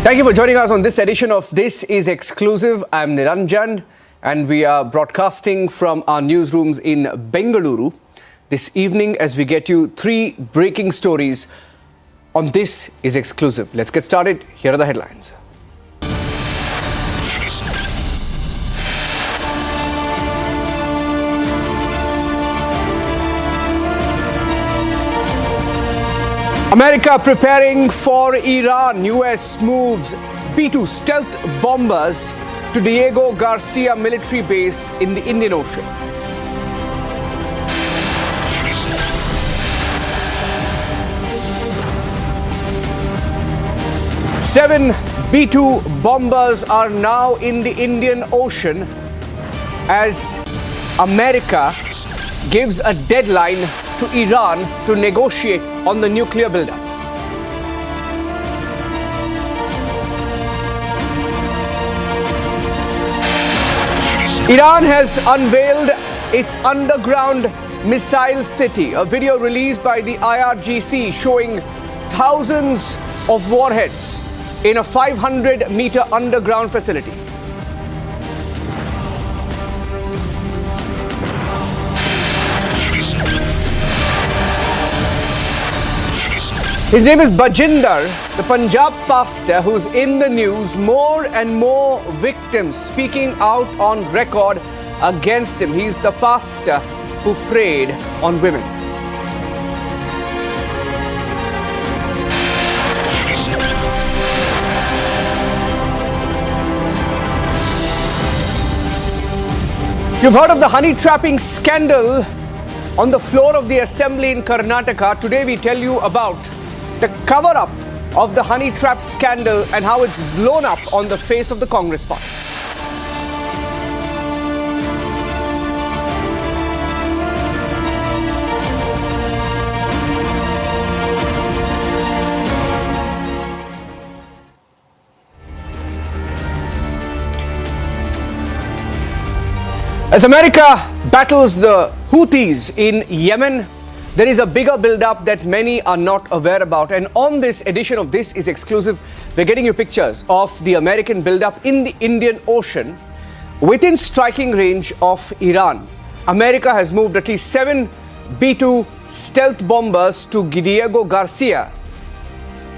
Thank you for joining us on this edition of This is Exclusive. I'm Niranjan and we are broadcasting from our newsrooms in Bengaluru this evening as we get you three breaking stories on This is Exclusive. Let's get started. Here are the headlines. America preparing for Iran. US moves B-2 stealth bombers to Diego Garcia military base in the Indian Ocean. Seven B-2 bombers are now in the Indian Ocean as America gives a deadline to Iran to negotiate on the nuclear buildup. Iran has unveiled its underground missile city. A video released by the IRGC showing thousands of warheads in a 500-meter underground facility. His name is Bajinder, the Punjab pastor who's in the news. More and more victims speaking out on record against him. He's the pastor who preyed on women. You've heard of the honey trapping scandal on the floor of the assembly in Karnataka. Today we tell you about the cover-up of the honey trap scandal and how it's blown up on the face of the Congress party. As America battles the Houthis in Yemen, there is a bigger build-up that many are not aware about. And on this edition of This is Exclusive, we're getting you pictures of the American build-up in the Indian Ocean within striking range of Iran. America has moved at least 7 B-2 stealth bombers to Diego Garcia,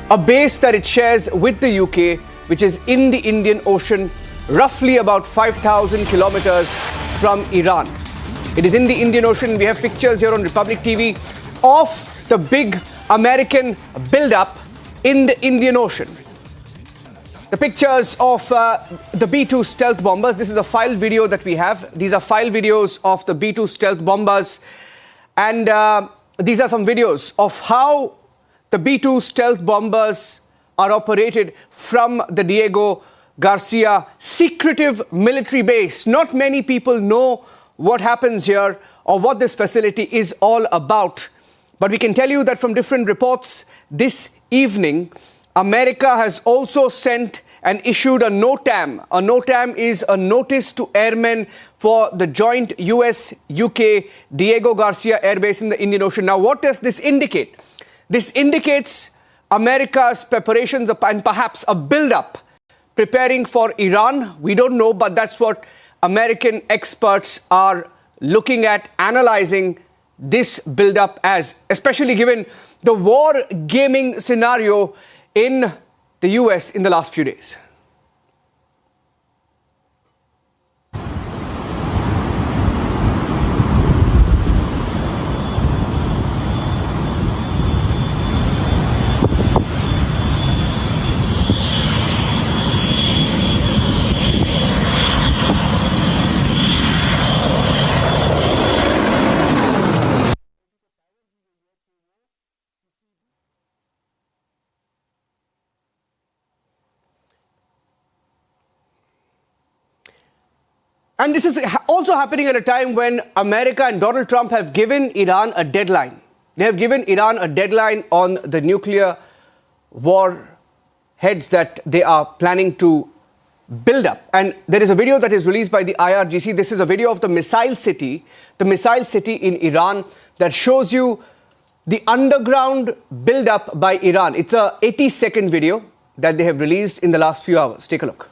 a base that it shares with the UK, which is in the Indian Ocean, roughly about 5,000 kilometers from Iran. It is in the Indian Ocean. We have pictures here on Republic TV of the big American build-up in the Indian Ocean. The pictures of the B-2 stealth bombers. This is a file video that we have. These are file videos of the B-2 stealth bombers. And these are some videos of how the B-2 stealth bombers are operated from the Diego Garcia secretive military base. Not many people know what happens here or what this facility is all about. But we can tell you that from different reports this evening, America has also sent and issued a NOTAM. A NOTAM is a notice to airmen for the joint US-UK Diego Garcia airbase in the Indian Ocean. Now, what does this indicate? This indicates America's preparations and perhaps a build-up preparing for Iran. We don't know, but that's what American experts are looking at, analyzing this build-up as, especially given the war gaming scenario in the US in the last few days. And this is also happening at a time when America and Donald Trump have given Iran a deadline. They have given Iran a deadline on the nuclear warheads that they are planning to build up. And there is a video that is released by the IRGC. This is a video of the missile city in Iran that shows you the underground build-up by Iran. It's a 80-second video. that they have released in the last few hours. Take a look.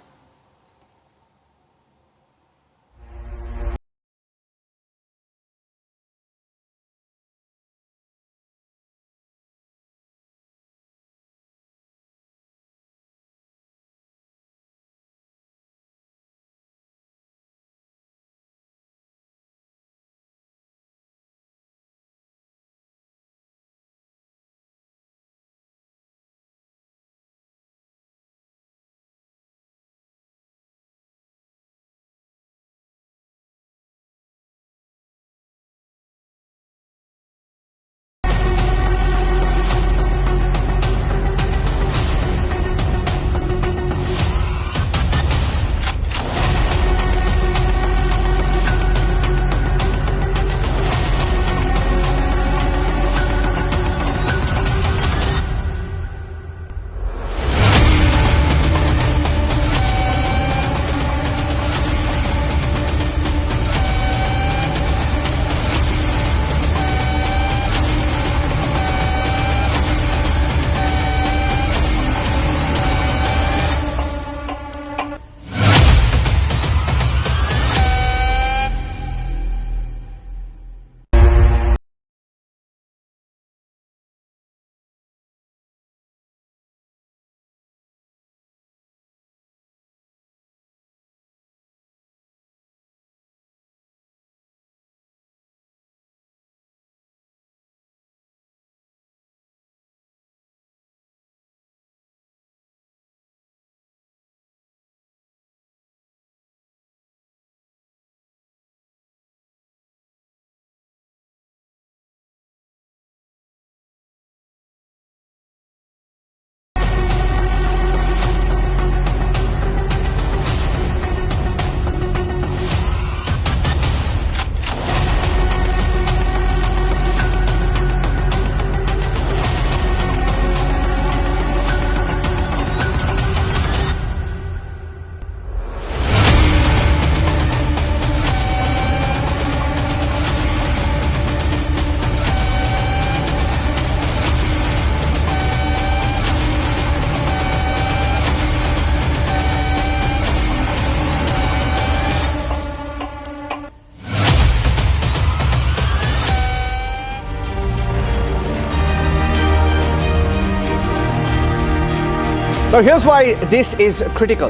Now, here's why this is critical.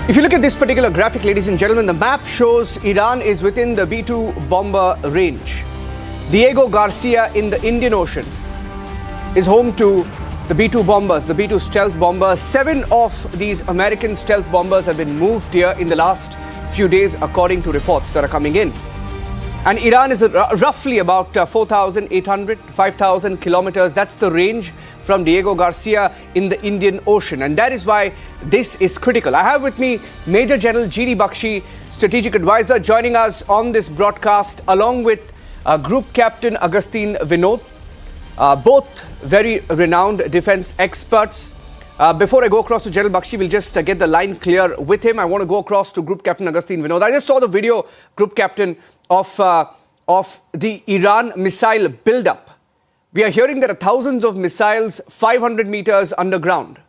If you look at this particular graphic, ladies and gentlemen, the map shows Iran is within the B-2 bomber range. Diego Garcia in the Indian Ocean is home to the B-2 bombers, the B-2 stealth bombers. 7 of these American stealth bombers have been moved here in the last few days, according to reports that are coming in. And Iran is roughly about 4,800, 5,000 kilometers. That's the range from Diego Garcia in the Indian Ocean. And that is why this is critical. I have with me Major General G.D. Bakshi, Strategic Advisor, joining us on this broadcast, along with Group Captain Agustin Vinod, both very renowned defense experts. Before I go across to General Bakshi, we'll just get the line clear with him. I want to go across to Group Captain Agustin Vinod. I just saw the video, Group Captain, of the Iran missile buildup. We are hearing there are thousands of missiles 500 meters underground.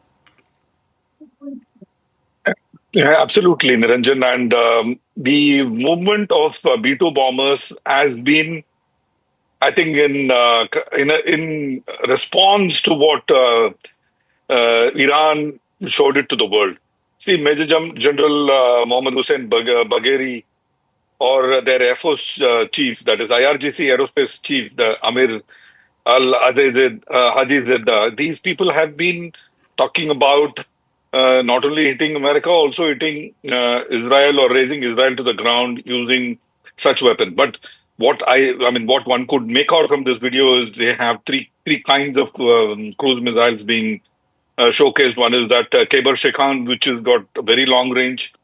Yeah, absolutely, Niranjan. And the movement of B-2 bombers has been, I think, in response to what Iran showed it to the world. See, General Mohammad Hussein Bagheri, or their Air Force chief, that is IRGC Aerospace Chief, the Amir Haji Zeddah, these people have been talking about not only hitting America, also hitting Israel or raising Israel to the ground using such weapons. But what one could make out from this video is they have three kinds of cruise missiles being showcased. One is that Khyber Shekhan, which has got a very long range.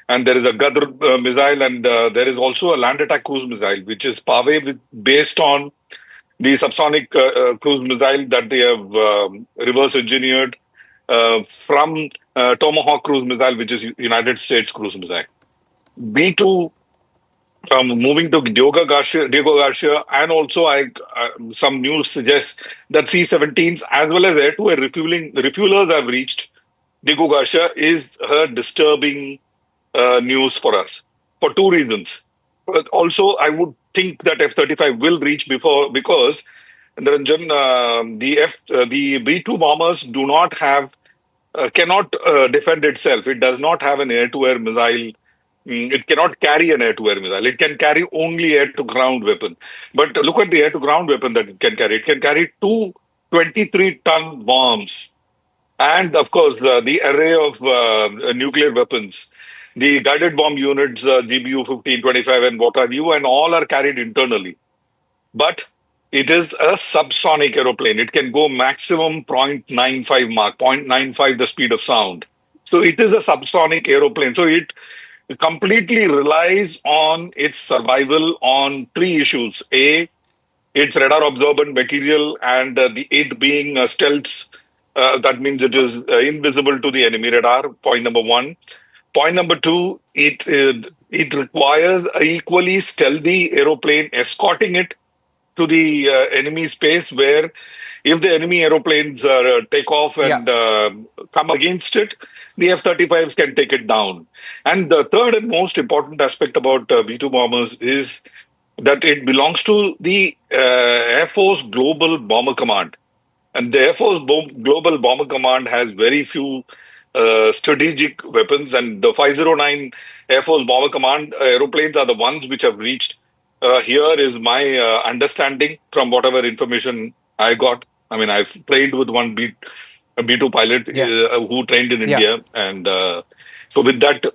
And there is a Gadr missile, and there is also a land attack cruise missile, which is Pave based on the subsonic cruise missile that they have reverse engineered from Tomahawk cruise missile, which is United States cruise missile. B-2 Moving to Diego Garcia, and also some news suggests that C-17s as well as air-to-air refuelers have reached Diego Garcia is a disturbing news for us for two reasons. But also, I would think that F-35 will reach before because Niranjan, the B-2 bombers do not have cannot defend itself. It does not have an air-to-air missile. It cannot carry an air-to-air missile. It can carry only air-to-ground weapon. But look at the air-to-ground weapon that it can carry. It can carry two 23-ton bombs. And of course, the array of nuclear weapons, the guided bomb units, GBU 1525 and what have you, and all are carried internally. But it is a subsonic aeroplane. It can go maximum 0.95 Mach, 0.95 the speed of sound. So it is a subsonic aeroplane. So it completely relies on its survival on three issues. A, its radar absorbent material, and the it being stealth. That means it is invisible to the enemy radar. Point number one. Point number two, it requires a equally stealthy aeroplane escorting it to the enemy space, where if the enemy aeroplanes take off and come against it, the F-35s can take it down. And the third and most important aspect about B-2 bombers is that it belongs to the Air Force Global Bomber Command. And the Air Force Global Bomber Command has very few strategic weapons, and the 509 Air Force Bomber Command aeroplanes are the ones which have reached. Here is my understanding from whatever information I got. I mean, I've trained with one B2 pilot who trained in India. And so with that,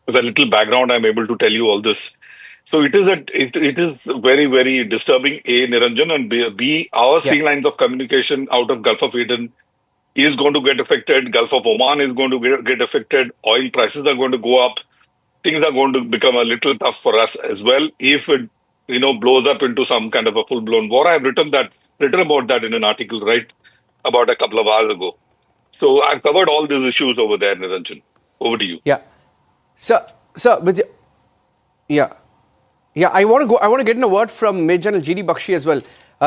as a little background, I'm able to tell you all this. So it is very, very disturbing, A, Niranjan, and B, our sea lines of communication out of Gulf of Aden is going to get affected. Gulf of Oman is going to get affected. Oil prices are going to go up. Things are going to become a little tough for us as well if it blows up into some kind of a full-blown war. I've written about that in an article right about a couple of hours ago. So I've covered all these issues over there, Niranjan. Over to you. Yeah. Sir, I want to get in a word from Major General G.D. Bakshi as well.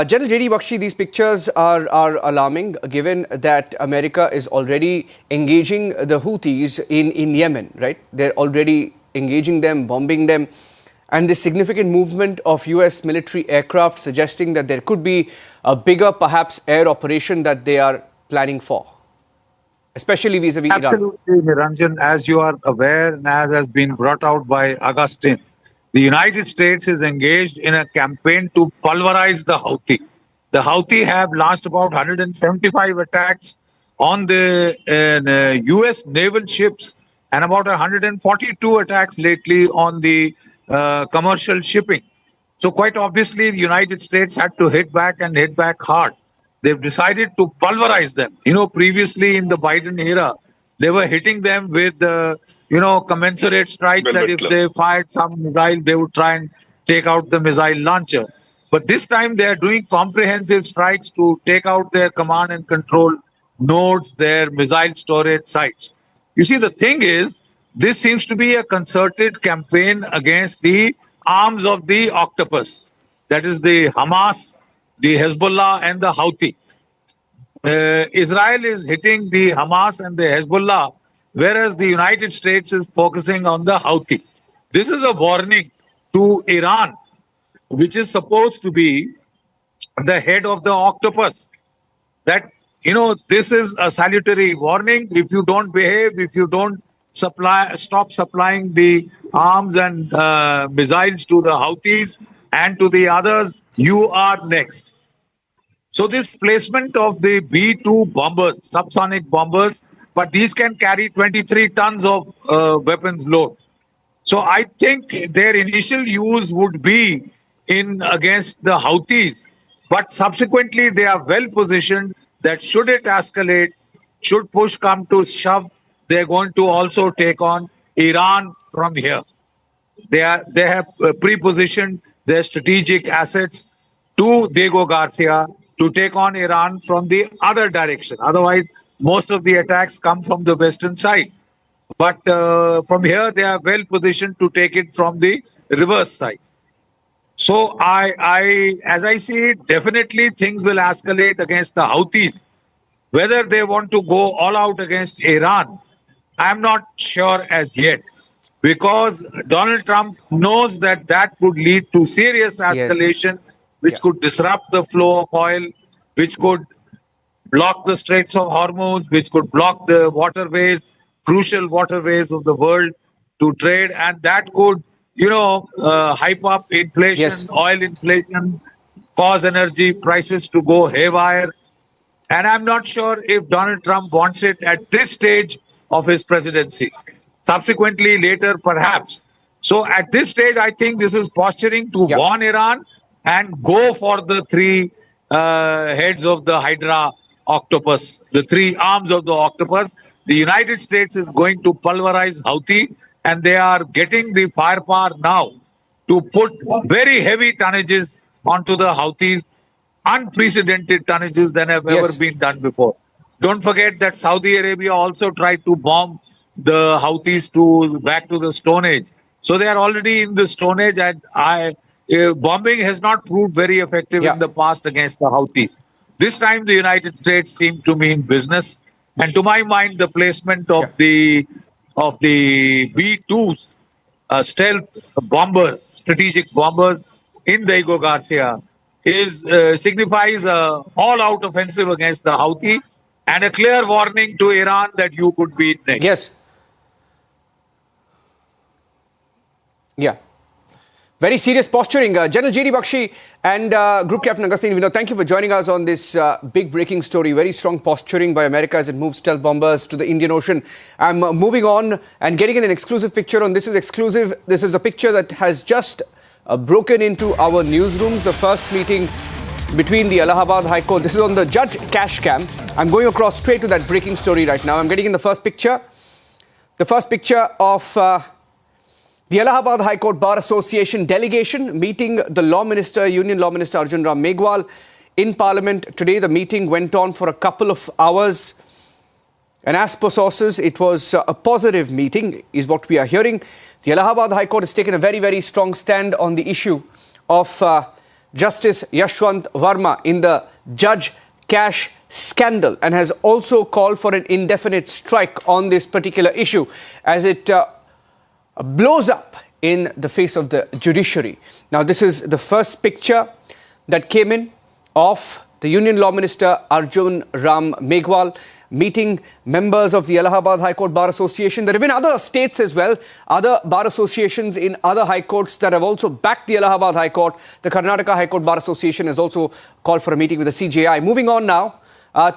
General J.D. Bakshi, these pictures are alarming given that America is already engaging the Houthis in Yemen, right? They're already engaging them, bombing them, and the significant movement of US military aircraft suggesting that there could be a bigger, perhaps, air operation that they are planning for, especially vis-a-vis Iran. Absolutely, Niranjan. As you are aware and as has been brought out by Augustine, the United States is engaged in a campaign to pulverize the Houthi. The Houthi have launched about 175 attacks on the US naval ships and about 142 attacks lately on the commercial shipping. So quite obviously, the United States had to hit back and hit back hard. They've decided to pulverize them. Previously in the Biden era, they were hitting them with, commensurate strikes that if they fired some missile, they would try and take out the missile launcher. But this time they are doing comprehensive strikes to take out their command and control nodes, their missile storage sites. You see, the thing is, this seems to be a concerted campaign against the arms of the octopus. That is the Hamas, the Hezbollah, and the Houthi. Israel is hitting the Hamas and the Hezbollah, whereas the United States is focusing on the Houthi. This is a warning to Iran, which is supposed to be the head of the octopus, that, this is a salutary warning. If you don't behave, if you don't stop supplying the arms and missiles to the Houthis and to the others, you are next. So this placement of the B-2 bombers, subsonic bombers, but these can carry 23 tons of weapons load. So I think their initial use would be in against the Houthis, but subsequently they are well positioned that should it escalate, should push come to shove, they're going to also take on Iran from here. They have pre-positioned their strategic assets to Diego Garcia to take on Iran from the other direction. Otherwise, most of the attacks come from the western side. but from here they are well positioned to take it from the reverse side. So as I see it, definitely things will escalate against the Houthis. Whether they want to go all out against Iran, I'm not sure as yet, because Donald Trump knows that that could lead to serious Yes. escalation, which Yeah. could disrupt the flow of oil, which could block the Straits of Hormuz, which could block the waterways, crucial waterways of the world to trade, and that could, hype up inflation, Yes. oil inflation, cause energy prices to go haywire. And I'm not sure if Donald Trump wants it at this stage of his presidency. Subsequently, later, perhaps. So at this stage, I think this is posturing to Yeah. warn Iran and go for the three heads of the Hydra octopus, the three arms of the octopus. The United States is going to pulverize Houthi, and they are getting the firepower now to put very heavy tonnages onto the Houthis, unprecedented tonnages than have ever Yes. been done before. Don't forget that Saudi Arabia also tried to bomb the Houthis to back to the Stone Age. So they are already in the Stone Age, and bombing has not proved very effective Yeah. in the past against the Houthis. This time, the United States seemed to mean business, and to my mind, the placement of the B-2s, stealth bombers, strategic bombers in Diego Garcia is signifies a all-out offensive against the Houthi and a clear warning to Iran that you could be next. Yes. Yeah. Very serious posturing. General J.D. Bakshi and Group Captain Agustin Vinod, thank you for joining us on this big breaking story. Very strong posturing by America as it moves stealth bombers to the Indian Ocean. I'm moving on and getting an exclusive picture on this. Is exclusive. This is a picture that has just broken into our newsrooms. The first meeting between the Allahabad High Court. This is on the Judge Cash Cam. I'm going across straight to that breaking story right now. I'm getting in the first picture. The first picture of the Allahabad High Court Bar Association delegation meeting the Law Minister, Union Law Minister Arjun Ram Meghwal in Parliament today. The meeting went on for a couple of hours. And as per sources, it was a positive meeting, is what we are hearing. The Allahabad High Court has taken a very, very strong stand on the issue of Justice Yashwant Verma in the Judge Cash scandal, and has also called for an indefinite strike on this particular issue as it blows up in the face of the judiciary. Now, this is the first picture that came in of the Union Law Minister Arjun Ram Meghwal meeting members of the Allahabad High Court Bar Association. There have been other states as well, other bar associations in other high courts that have also backed the Allahabad High Court. The Karnataka High Court Bar Association has also called for a meeting with the CJI. Moving on now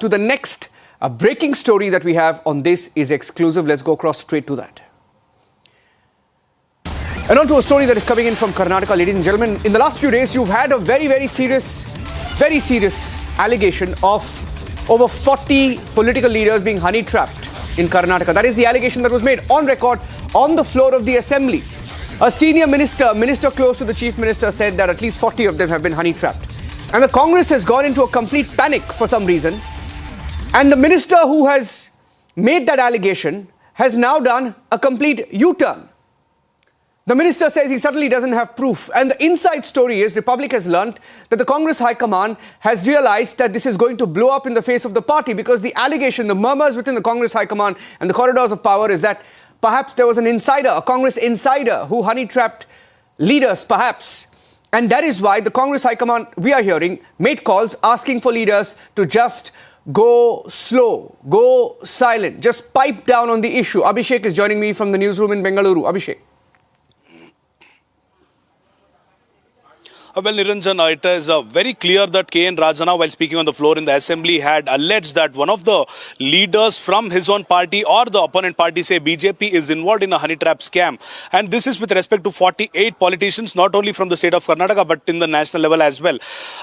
to the next breaking story that we have on this is exclusive. Let's go across straight to that. And on to a story that is coming in from Karnataka, ladies and gentlemen. In the last few days, you've had a very, very serious allegation of over 40 political leaders being honey-trapped in Karnataka. That is the allegation that was made on record on the floor of the assembly. A senior minister close to the chief minister, said that at least 40 of them have been honey-trapped. And the Congress has gone into a complete panic for some reason. And the minister who has made that allegation has now done a complete U-turn. The minister says he certainly doesn't have proof. And the inside story is Republic has learnt that the Congress High Command has realized that this is going to blow up in the face of the party, because the allegation, the murmurs within the Congress High Command and the corridors of power is that perhaps there was an insider, a Congress insider who honey-trapped leaders perhaps. And that is why the Congress High Command, we are hearing, made calls asking for leaders to just go slow, go silent, just pipe down on the issue. Abhishek is joining me from the newsroom in Bengaluru. Abhishek. Well, Niranjan, it is very clear that K.N. Rajana, while speaking on the floor in the assembly, had alleged that one of the leaders from his own party or the opponent party, say BJP, is involved in a honey trap scam. And this is with respect to 48 politicians, not only from the state of Karnataka, but in the national level as well.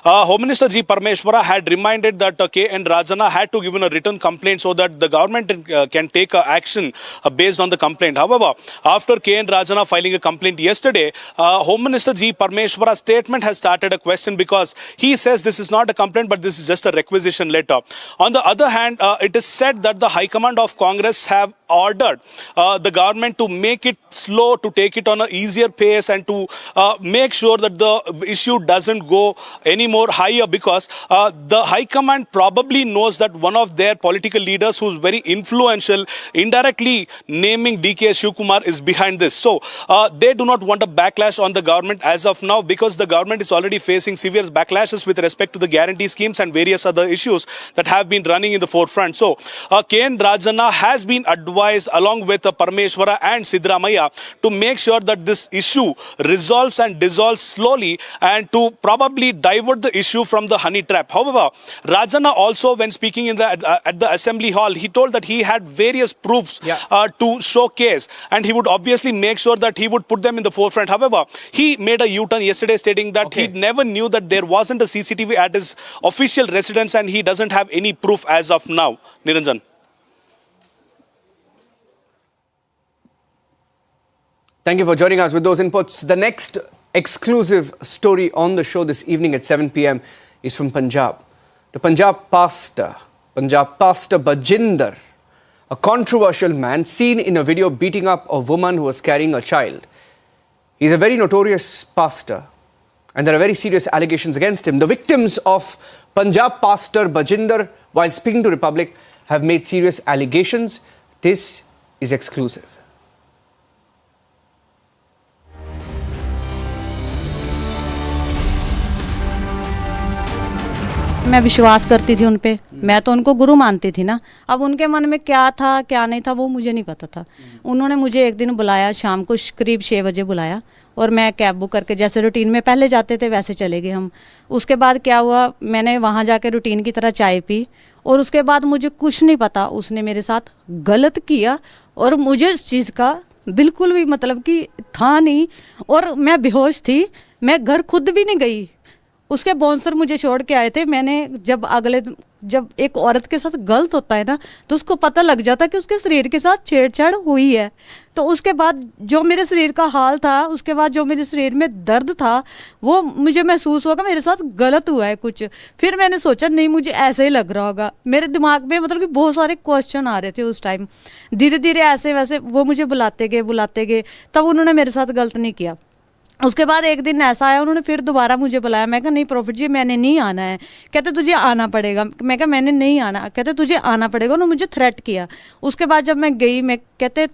Home Minister G. Parmeshwara had reminded that K.N. Rajana had to give in a written complaint so that the government can take action based on the complaint. However, after K.N. Rajana filing a complaint yesterday, Home Minister G. Parmeshwara's statement has started a question, because he says this is not a complaint but this is just a requisition letter. On the other hand, it is said that the High Command of Congress have ordered the government to make it slow, to take it on an easier pace, and to make sure that the issue doesn't go any more higher, because the High Command probably knows that one of their political leaders who's very influential, indirectly naming DK Shivkumar, is behind this. So they do not want a backlash on the government as of now, because the government is already facing severe backlashes with respect to the guarantee schemes and various other issues that have been running in the forefront. So KN Rajana has been advised, along with Parameshwara and Sidramaya, to make sure that this issue resolves and dissolves slowly, and to probably divert the issue from the honey trap. However, Rajana also, when speaking in at the assembly hall, he told that he had various proofs to showcase, and he would obviously make sure that he would put them in the forefront. However, he made a U-turn yesterday, stating that he never knew that there wasn't a CCTV at his official residence, and he doesn't have any proof as of now. Niranjan. Thank you for joining us with those inputs. The next exclusive story on the show this evening at 7 p.m. is from Punjab. The Punjab pastor Bajinder, a controversial man seen in a video beating up a woman who was carrying a child. He's a very notorious pastor, and there are very serious allegations against him. The victims of Punjab pastor Bajinder, while speaking to Republic, have made serious allegations. This is exclusive. मैं विश्वास करती थी उन पे, मैं तो उनको गुरु मानती थी ना। अब उनके मन में क्या था क्या नहीं था वो मुझे नहीं पता था। उन्होंने मुझे एक दिन बुलाया, शाम को करीब 6 बजे बुलाया, और मैं कैब बुक करके जैसे रूटीन में पहले जाते थे वैसे चले गए हम। उसके बाद क्या हुआ, मैंने वहाँ जाके रूटीन की तरह चाय पी, और उसके बाद मुझे कुछ नहीं पता, उसने मेरे साथ गलत किया, और मुझे इस चीज़ का बिल्कुल भी मतलब कि था नहीं, और मैं बेहोश थी। मैं घर खुद भी नहीं गई, उसके बाउंसर मुझे छोड़ के आए थे। मैंने जब एक औरत के साथ गलत होता है ना, तो उसको पता लग जाता है कि उसके शरीर के साथ छेड़छाड़ हुई है। तो उसके बाद जो मेरे शरीर का हाल था, उसके बाद जो मेरे शरीर में दर्द था, वो मुझे महसूस होगा मेरे साथ गलत हुआ है कुछ। फिर मैंने सोचा नहीं, मुझे ऐसे ही लग रहा होगा। मेरे दिमाग में मतलब कि बहुत सारे क्वेश्चन आ रहे थे उस टाइम। धीरे धीरे ऐसे वैसे वो मुझे बुलाते गए, तब उन्होंने मेरे साथ गलत नहीं किया। उसके बाद एक दिन ऐसा आया, उन्होंने फिर दोबारा मुझे बुलाया। मैं कहा नहीं प्रॉफिट जी, मैंने नहीं आना है। कहते तुझे आना पड़ेगा। मैं कहा मैंने नहीं आना। कहते तुझे आना पड़ेगा। उन्होंने मुझे थ्रेट किया। उसके बाद जब मैं गई, मैं कहते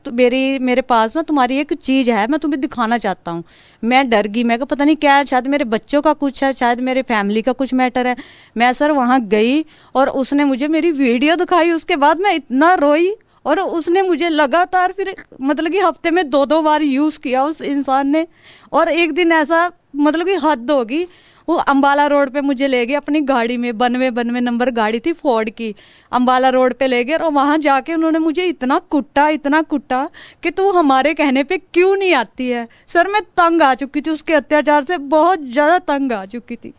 मेरे पास ना तुम्हारी एक चीज़ है, मैं तुम्हें दिखाना चाहता हूँ। मैं डर गई। मैं कहा पता नहीं क्या है, शायद मेरे बच्चों का कुछ है, शायद मेरे फैमिली का कुछ मैटर है। मैं सर वहाँ गई, और उसने मुझे मेरी वीडियो दिखाई। उसके बाद मैं इतना रोई, और उसने मुझे लगातार फिर मतलब कि हफ्ते में 2-2 बार यूज़ किया उस इंसान ने। और एक दिन ऐसा मतलब कि हद होगी, वो अम्बाला रोड पे मुझे ले गए अपनी गाड़ी में, 92 नंबर गाड़ी थी फोर्ड की। अम्बाला रोड पे ले गए, और वहाँ जाके उन्होंने मुझे इतना कुट्टा कि तू हमारे कहने पे क्यों नहीं आती है। सर मैं तंग आ चुकी थी उसके अत्याचार से, बहुत ज़्यादा तंग आ चुकी थी।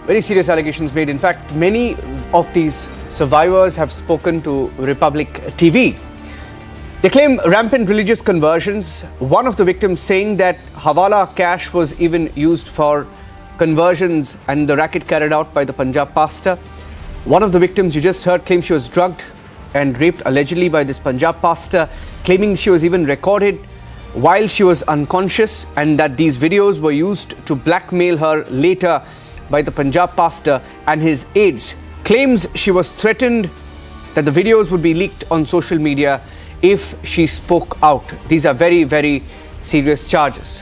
Very serious allegations made. In fact, many of these survivors have spoken to Republic TV. They claim rampant religious conversions. One of the victims saying that Hawala cash was even used for conversions and the racket carried out by the Punjab pastor. One of the victims you just heard claimed she was drugged and raped allegedly by this Punjab pastor, claiming she was even recorded while she was unconscious, and that these videos were used to blackmail her later by the Punjab pastor and his aides. Claims she was threatened that the videos would be leaked on social media if she spoke out. These are very, very serious charges.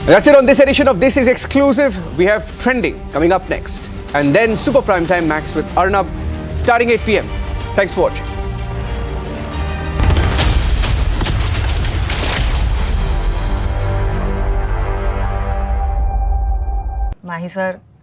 That's it on this edition of This Is Exclusive. We have Trending coming up next, and then Super Prime Time Max with Arnab starting 8 p.m. Thanks for watching. Mahi sir